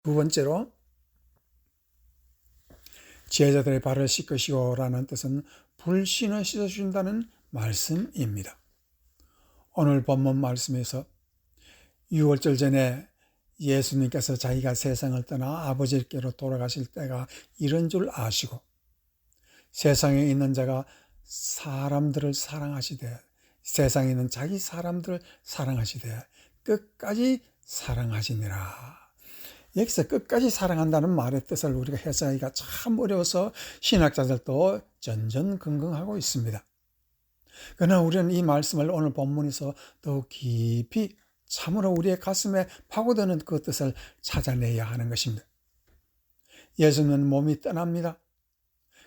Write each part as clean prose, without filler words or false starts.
두 번째로 제자들의 발을 씻으시오라는 뜻은 불신을 씻어준다는 말씀입니다. 오늘 본문 말씀에서 6월절 전에 예수님께서 자기가 세상을 떠나 아버지께로 돌아가실 때가 이런 줄 아시고 세상에 있는 자가 사람들을 사랑하시되 세상에 있는 자기 사람들을 사랑하시되 끝까지 사랑하시니라. 여기서 끝까지 사랑한다는 말의 뜻을 우리가 해석하기가 참 어려워서 신학자들도 전전긍긍하고 있습니다. 그러나 우리는 이 말씀을 오늘 본문에서 더욱 깊이 참으로 우리의 가슴에 파고드는 그 뜻을 찾아내야 하는 것입니다. 예수님은 몸이 떠납니다.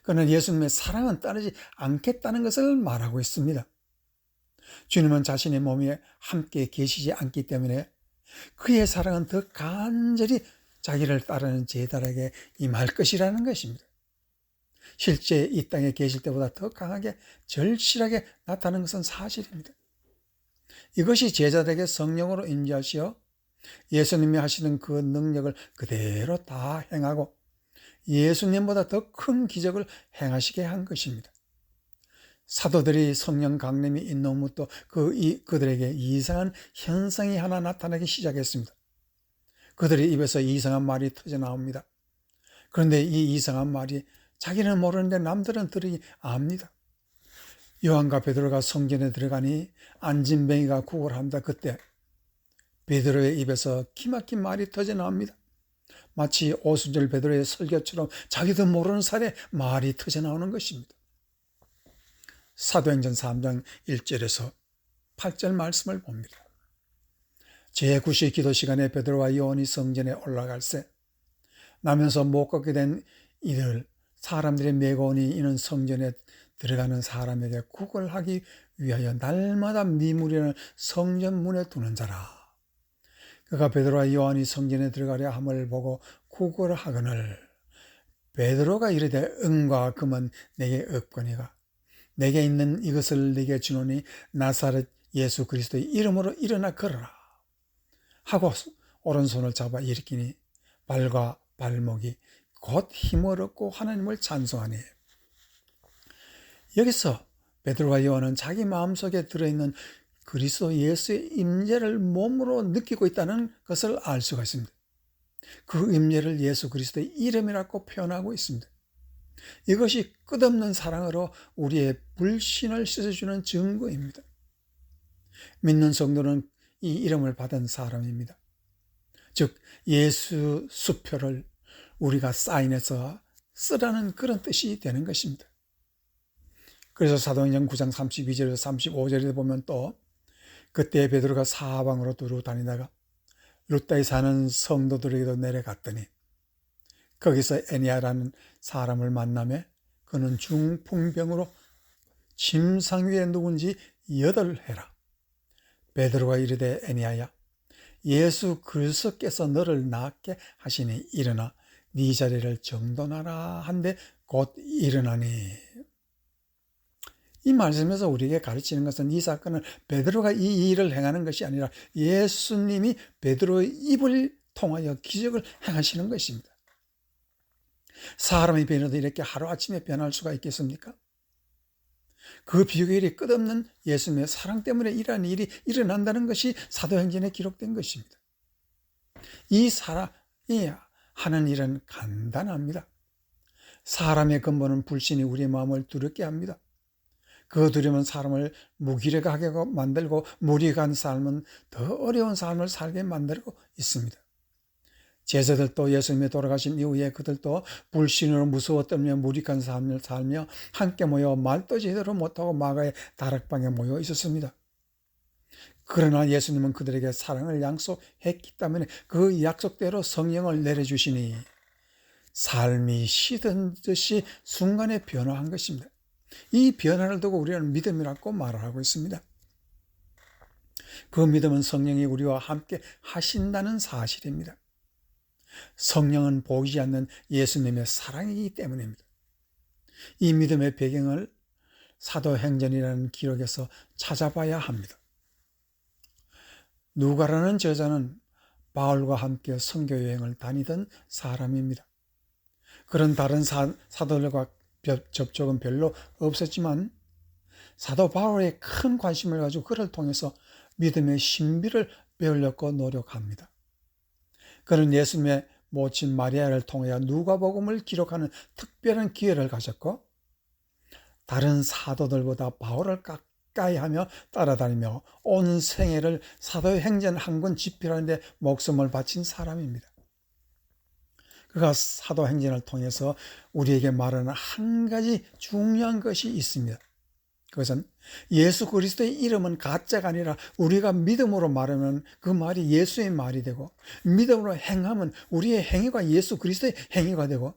그러나 예수님의 사랑은 떠나지 않겠다는 것을 말하고 있습니다. 주님은 자신의 몸에 함께 계시지 않기 때문에 그의 사랑은 더 간절히 자기를 따르는 제자들에게 임할 것이라는 것입니다. 실제 이 땅에 계실 때보다 더 강하게 절실하게 나타나는 것은 사실입니다. 이것이 제자들에게 성령으로 임재하시어 예수님이 하시는 그 능력을 그대로 다 행하고 예수님보다 더 큰 기적을 행하시게 한 것입니다. 사도들이 성령 강림이 있는 후부터 그들에게 이상한 현상이 하나 나타나기 시작했습니다. 그들의 입에서 이상한 말이 터져 나옵니다. 그런데 이 이상한 말이 자기는 모르는데 남들은 들으니 압니다. 요한과 베드로가 성전에 들어가니 안진뱅이가 구걸합니다. 그때 베드로의 입에서 기막힌 말이 터져 나옵니다. 마치 오순절 베드로의 설교처럼 자기도 모르는 사이에 말이 터져 나오는 것입니다. 사도행전 3장 1절에서 8절 말씀을 봅니다. 제9시 기도 시간에 베드로와 요한이 성전에 올라갈새 나면서 못 걷게 된 이들 사람들의 메고니 이는 성전에 들어가는 사람에게 구걸하기 위하여 날마다 미무리는 성전 문에 두는 자라. 그가 베드로와 요한이 성전에 들어가려 함을 보고 구걸하거늘 베드로가 이르되 은과 금은 내게 없거니와 내게 있는 이것을 네게 주노니 나사렛 예수 그리스도의 이름으로 일어나 걸어라 하고 오른손을 잡아 일으키니 발과 발목이 곧 힘을 얻고 하나님을 찬송하니. 여기서 베드로와 요한은 자기 마음속에 들어있는 그리스도 예수의 임재를 몸으로 느끼고 있다는 것을 알 수가 있습니다. 그 임재를 예수 그리스도의 이름이라고 표현하고 있습니다. 이것이 끝없는 사랑으로 우리의 불신을 씻어주는 증거입니다. 믿는 성도는 이 이름을 받은 사람입니다. 즉 예수 수표를 우리가 사인해서 쓰라는 그런 뜻이 되는 것입니다. 그래서 사도행전 9장 32절에서 35절에 보면 또 그때 베드로가 사방으로 두루 다니다가 루다에 사는 성도들에게도 내려갔더니 거기서 에니아라는 사람을 만나매 그는 중풍병으로 침상 위에 누운지 8해라. 베드로가 이르되 에니아야 예수 그리스도께서 너를 낫게 하시니 일어나 네 자리를 정돈하라 한데 곧 일어나니. 이 말씀에서 우리에게 가르치는 것은 이 사건은 베드로가 이 일을 행하는 것이 아니라 예수님이 베드로의 입을 통하여 기적을 행하시는 것입니다. 사람이 변해도 이렇게 하루아침에 변할 수가 있겠습니까? 그 비결이 끝없는 예수님의 사랑 때문에 이러한 일이 일어난다는 것이 사도행전에 기록된 것입니다. 이 사람이 하는 일은 간단합니다. 사람의 근본은 불신이 우리의 마음을 두렵게 합니다. 그 두려움은 사람을 무기력하게 만들고 무리간 삶은 더 어려운 삶을 살게 만들고 있습니다. 제자들도 예수님이 돌아가신 이후에 그들도 불신으로 무서워 떨며 무익한 삶을 살며 함께 모여 말도 제대로 못하고 마가의 다락방에 모여 있었습니다. 그러나 예수님은 그들에게 사랑을 약속했기 때문에 그 약속대로 성령을 내려주시니 삶이 시든듯이 순간에 변화한 것입니다. 이 변화를 두고 우리는 믿음이라고 말을 하고 있습니다. 그 믿음은 성령이 우리와 함께 하신다는 사실입니다. 성령은 보이지 않는 예수님의 사랑이기 때문입니다. 이 믿음의 배경을 사도행전이라는 기록에서 찾아봐야 합니다. 누가라는 저자는 바울과 함께 선교 여행을 다니던 사람입니다. 그런 다른 사도들과 접촉은 별로 없었지만 사도 바울의 큰 관심을 가지고 그를 통해서 믿음의 신비를 배우려고 노력합니다. 그는 예수님의 모친 마리아를 통하여 누가복음을 기록하는 특별한 기회를 가졌고 다른 사도들보다 바울을 가까이 하며 따라다니며 온 생애를 사도행전 한 권 집필하는 데 목숨을 바친 사람입니다. 그가 사도행전을 통해서 우리에게 말하는 한 가지 중요한 것이 있습니다. 그것은 예수 그리스도의 이름은 가짜가 아니라 우리가 믿음으로 말하면 그 말이 예수의 말이 되고 믿음으로 행하면 우리의 행위가 예수 그리스도의 행위가 되고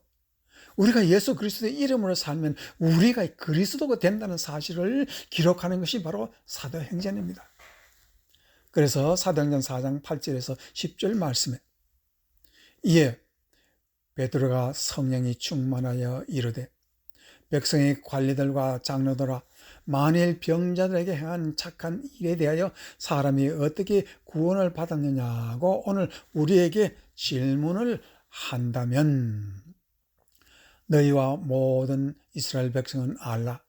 우리가 예수 그리스도의 이름으로 살면 우리가 그리스도가 된다는 사실을 기록하는 것이 바로 사도행전입니다. 그래서 사도행전 4장 8절에서 10절 말씀에 이에 베드로가 성령이 충만하여 이르되 백성의 관리들과 장로들아 만일 병자들에게 행한 착한 일에 대하여 사람이 어떻게 구원을 받았느냐고 오늘 우리에게 질문을 한다면 너희와 모든 이스라엘 백성은 알라.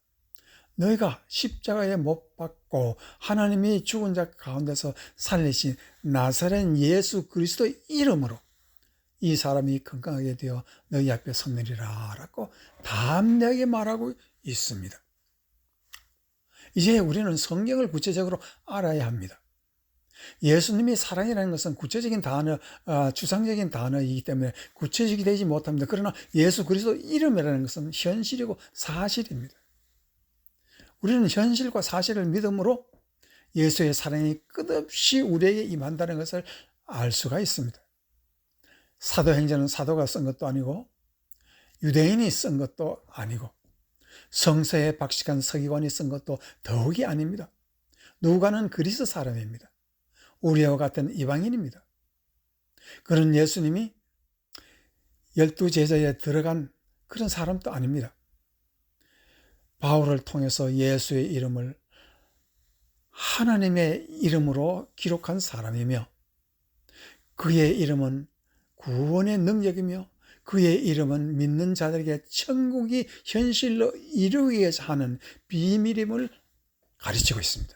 너희가 십자가에 못 박고 하나님이 죽은 자 가운데서 살리신 나사렛 예수 그리스도의 이름으로 이 사람이 건강하게 되어 너희 앞에 섰느니라 라고 담대하게 말하고 있습니다. 이제 우리는 성경을 구체적으로 알아야 합니다. 예수님이 사랑이라는 것은 구체적인 단어, 추상적인 단어이기 때문에 구체적이 되지 못합니다. 그러나 예수 그리스도 이름이라는 것은 현실이고 사실입니다. 우리는 현실과 사실을 믿음으로 예수의 사랑이 끝없이 우리에게 임한다는 것을 알 수가 있습니다. 사도행전은 사도가 쓴 것도 아니고 유대인이 쓴 것도 아니고 성서에 박식한 서기관이 쓴 것도 더욱이 아닙니다. 누가는 그리스 사람입니다. 우리와 같은 이방인입니다. 그는 예수님이 12제자에 들어간 그런 사람도 아닙니다. 바울을 통해서 예수의 이름을 하나님의 이름으로 기록한 사람이며 그의 이름은 구원의 능력이며 그의 이름은 믿는 자들에게 천국이 현실로 이루기 위해서 하는 비밀임을 가르치고 있습니다.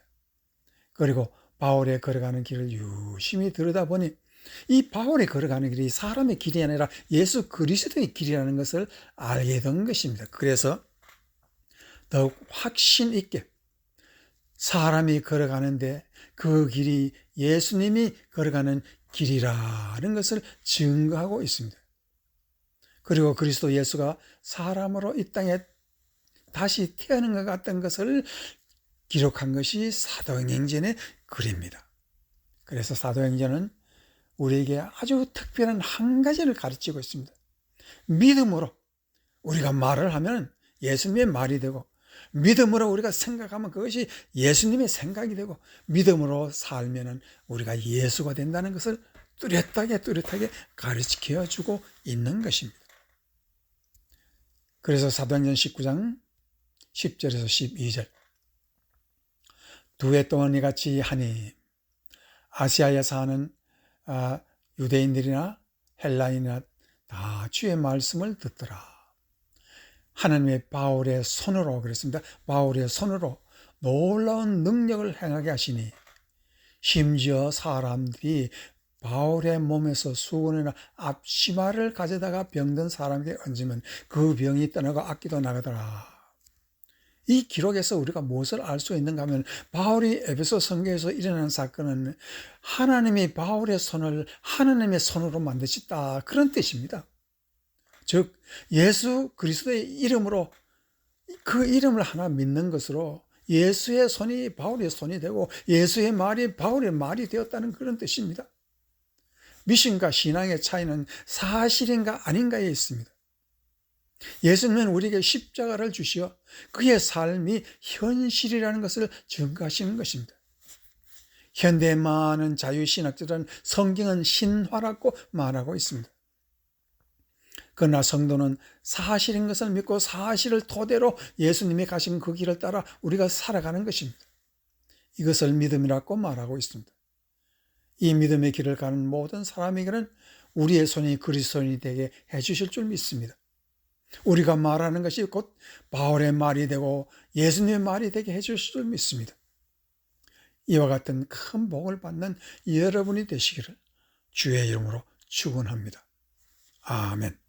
그리고 바울의 걸어가는 길을 유심히 들여다보니 이 바울의 걸어가는 길이 사람의 길이 아니라 예수 그리스도의 길이라는 것을 알게 된 것입니다. 그래서 더욱 확신 있게 사람이 걸어가는데 그 길이 예수님이 걸어가는 길이라는 것을 증거하고 있습니다. 그리고 그리스도 예수가 사람으로 이 땅에 다시 태어난 것 같은 것을 기록한 것이 사도행전의 글입니다. 그래서 사도행전은 우리에게 아주 특별한 한 가지를 가르치고 있습니다. 믿음으로 우리가 말을 하면 예수님의 말이 되고 믿음으로 우리가 생각하면 그것이 예수님의 생각이 되고 믿음으로 살면 우리가 예수가 된다는 것을 뚜렷하게 가르쳐 주고 있는 것입니다. 그래서 사도행전 19장 10절에서 12절 두 해 동안 이같이 하니 아시아에 사는 유대인들이나 헬라인이나 다 주의 말씀을 듣더라. 하나님의 바울의 손으로 그랬습니다. 바울의 손으로 놀라운 능력을 행하게 하시니 심지어 사람들이 바울의 몸에서 수건이나 앞치마를 가져다가 병든 사람에게 얹으면 그 병이 떠나고 악기도 나가더라. 이 기록에서 우리가 무엇을 알 수 있는가 하면 바울이 에베소 성교에서 일어난 사건은 하나님이 바울의 손을 하나님의 손으로 만드셨다 그런 뜻입니다. 즉 예수 그리스도의 이름으로 그 이름을 하나 믿는 것으로 예수의 손이 바울의 손이 되고 예수의 말이 바울의 말이 되었다는 그런 뜻입니다. 미신과 신앙의 차이는 사실인가 아닌가에 있습니다. 예수님은 우리에게 십자가를 주시어 그의 삶이 현실이라는 것을 증거하시는 것입니다. 현대의 많은 자유신학자들은 성경은 신화라고 말하고 있습니다. 그러나 성도는 사실인 것을 믿고 사실을 토대로 예수님이 가신 그 길을 따라 우리가 살아가는 것입니다. 이것을 믿음이라고 말하고 있습니다. 이 믿음의 길을 가는 모든 사람에게는 우리의 손이 그리스도인이 되게 해주실 줄 믿습니다. 우리가 말하는 것이 곧 바울의 말이 되고 예수님의 말이 되게 해주실 줄 믿습니다. 이와 같은 큰 복을 받는 여러분이 되시기를 주의 이름으로 축원합니다. 아멘.